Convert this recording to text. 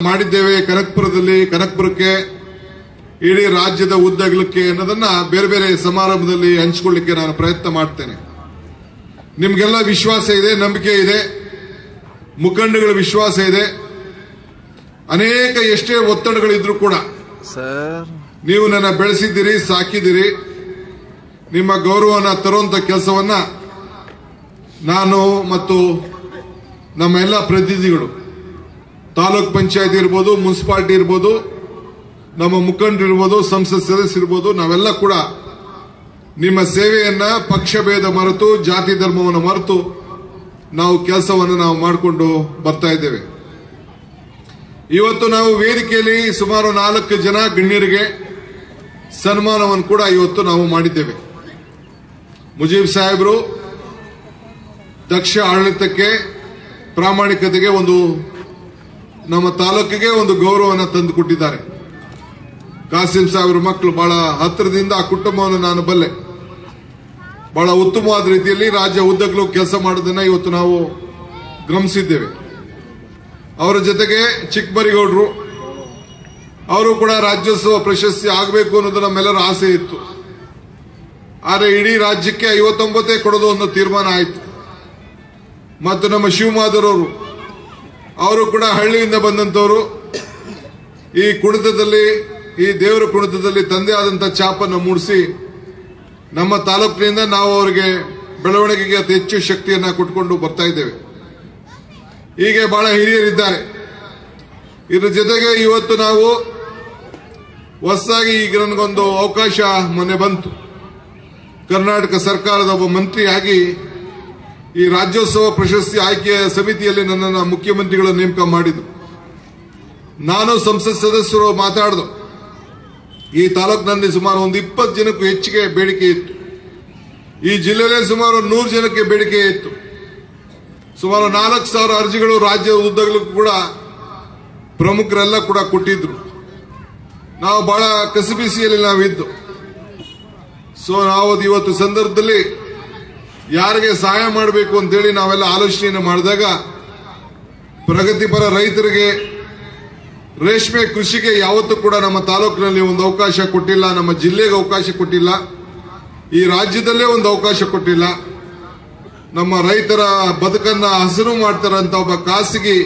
ಮಾಡಿದ್ದೇವೆ ಕನಕಪುರದಲ್ಲಿ, ಕನಕಪುರಕ್ಕೆ ಇಡೀ ರಾಜ್ಯದ ಉದ್ದಗಲಕ್ಕೆ ಅನ್ನೋದನ್ನ ಬೇರೆ ಬೇರೆ ಸಮಾರಂಭದಲ್ಲಿ ಹಂಚಿಕೊಳ್ಳಿಕ್ಕೆ ನಾನು ಪ್ರಯತ್ನ ಮಾಡ್ತೇನೆ. ನಿಮ್ಗೆಲ್ಲ ವಿಶ್ವಾಸ ಇದೆ, ನಂಬಿಕೆ ಇದೆ, ಮುಖಂಡಗಳ ವಿಶ್ವಾಸ ಇದೆ. ಅನೇಕ ಎಷ್ಟೇ ಒತ್ತಡಗಳಿದ್ರು ಕೂಡ ನೀವು ನನ್ನ ಬೆಳೆಸಿದ್ದೀರಿ, ಸಾಕಿದ್ದೀರಿ. ನಿಮ್ಮ ಗೌರವನ ತರುವಂತ ಕೆಲಸವನ್ನ ನಾನು ಮತ್ತು ನಮ್ಮ ಎಲ್ಲ ಪ್ರತಿನಿಧಿಗಳು, ತಾಲೂಕ್ ಪಂಚಾಯತ್ ಇರ್ಬೋದು, ಮುನ್ಸಿಪಾಲಿಟಿ ಇರ್ಬೋದು, ನಮ್ಮ ಮುಖಂಡರು ಇರ್ಬೋದು, ಸಂಸತ್ ಸದಸ್ಯರಿರ್ಬೋದು, ನಾವೆಲ್ಲ ಕೂಡ ನಿಮ್ಮ ಸೇವೆಯನ್ನ ಪಕ್ಷ ಭೇದ ಮರೆತು, ಜಾತಿ ಧರ್ಮವನ್ನು ಮರೆತು ನಾವು ಕೆಲಸವನ್ನು ನಾವು ಮಾಡಿಕೊಂಡು ಬರ್ತಾ ಇದ್ದೇವೆ. ಇವತ್ತು ನಾವು ವೇದಿಕೆಯಲ್ಲಿ ಸುಮಾರು 4 ಜನ ಗಣ್ಯರಿಗೆ ಸನ್ಮಾನವನ್ನು ಕೂಡ ಇವತ್ತು ನಾವು ಮಾಡಿದ್ದೇವೆ. ಮುಜೀಬ್ ಸಾಹೇಬರು ದಕ್ಷ ಆಡಳಿತಕ್ಕೆ, ಪ್ರಾಮಾಣಿಕತೆಗೆ ನಮ್ಮ ತಾಲೂಕಿಗೆ ಒಂದು ಗೌರವವನ್ನು ತಂದುಕೊಟ್ಟಿದ್ದಾರೆ. ಕಾಸಿಂ ಸಾಹೇಬ್ರ ಮಕ್ಕಳು ಬಹಳ ಹತ್ತಿರದಿಂದ ಆ ಕುಟುಂಬವನ್ನು ನಾನು ಬಲ್ಲೆ. ಬಹಳ ಉತ್ತಮವಾದ ರೀತಿಯಲ್ಲಿ ರಾಜ್ಯ ಉದ್ದಗಲೂ ಕೆಲಸ ಮಾಡೋದನ್ನ ಇವತ್ತು ನಾವು ಗಮನಿಸಿದ್ದೇವೆ. ಅವರ ಜೊತೆಗೆ ಚಿಕ್ಕಮರಿಗೌಡರು, ಅವರು ಕೂಡ ರಾಜ್ಯೋತ್ಸವ ಪ್ರಶಸ್ತಿ ಆಗಬೇಕು ಅನ್ನೋದು ನಮ್ಮೆಲ್ಲರ ಆಸೆ ಇತ್ತು. ಆದರೆ ಇಡೀ ರಾಜ್ಯಕ್ಕೆ 59 ಕೊಡೋದು ಅನ್ನೋ ತೀರ್ಮಾನ ಆಯಿತು. ಮತ್ತು ನಮ್ಮ ಶಿವಮಾಧವರವರು, ಅವರು ಕೂಡ ಹಳ್ಳಿಯಿಂದ ಬಂದಂತವರು. ಈ ಕುಣಿತದಲ್ಲಿ, ಈ ದೇವರ ಕುಣಿತದಲ್ಲಿ ತಂದೆ ಆದಂತ ಛಾಪನ್ನು ಮೂಡಿಸಿ ನಮ್ಮ ತಾಲೂಕಿನಿಂದ ನಾವು ಅವರಿಗೆ ಬೆಳವಣಿಗೆಗೆ ಅತಿ ಹೆಚ್ಚು ಶಕ್ತಿಯನ್ನ ಕೊಟ್ಕೊಂಡು ಬರ್ತಾ ಇದ್ದೇವೆ. ಹೀಗೆ ಬಹಳ ಹಿರಿಯರಿದ್ದಾರೆ. ಇದ್ರ ಜೊತೆಗೆ ಇವತ್ತು ನಾವು ಹೊಸದಾಗಿ ಈಗ ನನಗೊಂದು ಅವಕಾಶ ಮೊನ್ನೆ ಬಂತು. ಕರ್ನಾಟಕ ಸರ್ಕಾರದ ಒಬ್ಬ ಮಂತ್ರಿಯಾಗಿ ಈ ರಾಜ್ಯೋತ್ಸವ ಪ್ರಶಸ್ತಿ ಆಯ್ಕೆಯ ಸಮಿತಿಯಲ್ಲಿ ನನ್ನನ್ನು ಮುಖ್ಯಮಂತ್ರಿಗಳ ನೇಮಕ ಮಾಡಿದ್ರು. ನಾನು ಸಂಸತ್ ಸದಸ್ಯರು ಮಾತಾಡಿದ್ರು. ಈ ತಾಲೂಕಿನಲ್ಲಿ ಸುಮಾರು 20 ಜನಕ್ಕೂ ಹೆಚ್ಚಿಗೆ ಬೇಡಿಕೆ ಇತ್ತು. ಈ ಜಿಲ್ಲೆಯಲ್ಲಿ ಸುಮಾರು 100 ಜನಕ್ಕೆ ಬೇಡಿಕೆ ಇತ್ತು. ಸುಮಾರು 4,000 ಅರ್ಜಿಗಳು ರಾಜ್ಯದ ಉದ್ದಗಲಕ್ಕೂ ಕೂಡ ಪ್ರಮುಖರೆಲ್ಲ ಕೂಡ ಕೊಟ್ಟಿದ್ರು. ನಾವು ಬಹಳ ಕಸಿಬಿಸಿಯಲ್ಲಿ ನಾವಿದ್ದು. ನಾವು ಇವತ್ತು ಸಂದರ್ಭದಲ್ಲಿ ಯಾರಿಗೆ ಸಹಾಯ ಮಾಡಬೇಕು ಅಂತೇಳಿ ನಾವೆಲ್ಲ ಆಲೋಚನೆಯನ್ನು ಮಾಡಿದಾಗ, ಪ್ರಗತಿಪರ ರೈತರಿಗೆ, ರೇಷ್ಮೆ ಕೃಷಿಗೆ ಯಾವತ್ತೂ ಕೂಡ ನಮ್ಮ ತಾಲೂಕಿನಲ್ಲಿ ಒಂದು ಅವಕಾಶ ಕೊಟ್ಟಿಲ್ಲ, ನಮ್ಮ ಜಿಲ್ಲೆಗೆ ಅವಕಾಶ ಕೊಟ್ಟಿಲ್ಲ, ಈ ರಾಜ್ಯದಲ್ಲೇ ಒಂದು ಅವಕಾಶ ಕೊಟ್ಟಿಲ್ಲ. ನಮ್ಮ ರೈತರ ಬದುಕನ್ನ ಹಸಿರು ಮಾಡ್ತಾರಂತ ಒಬ್ಬ ಖಾಸಗಿ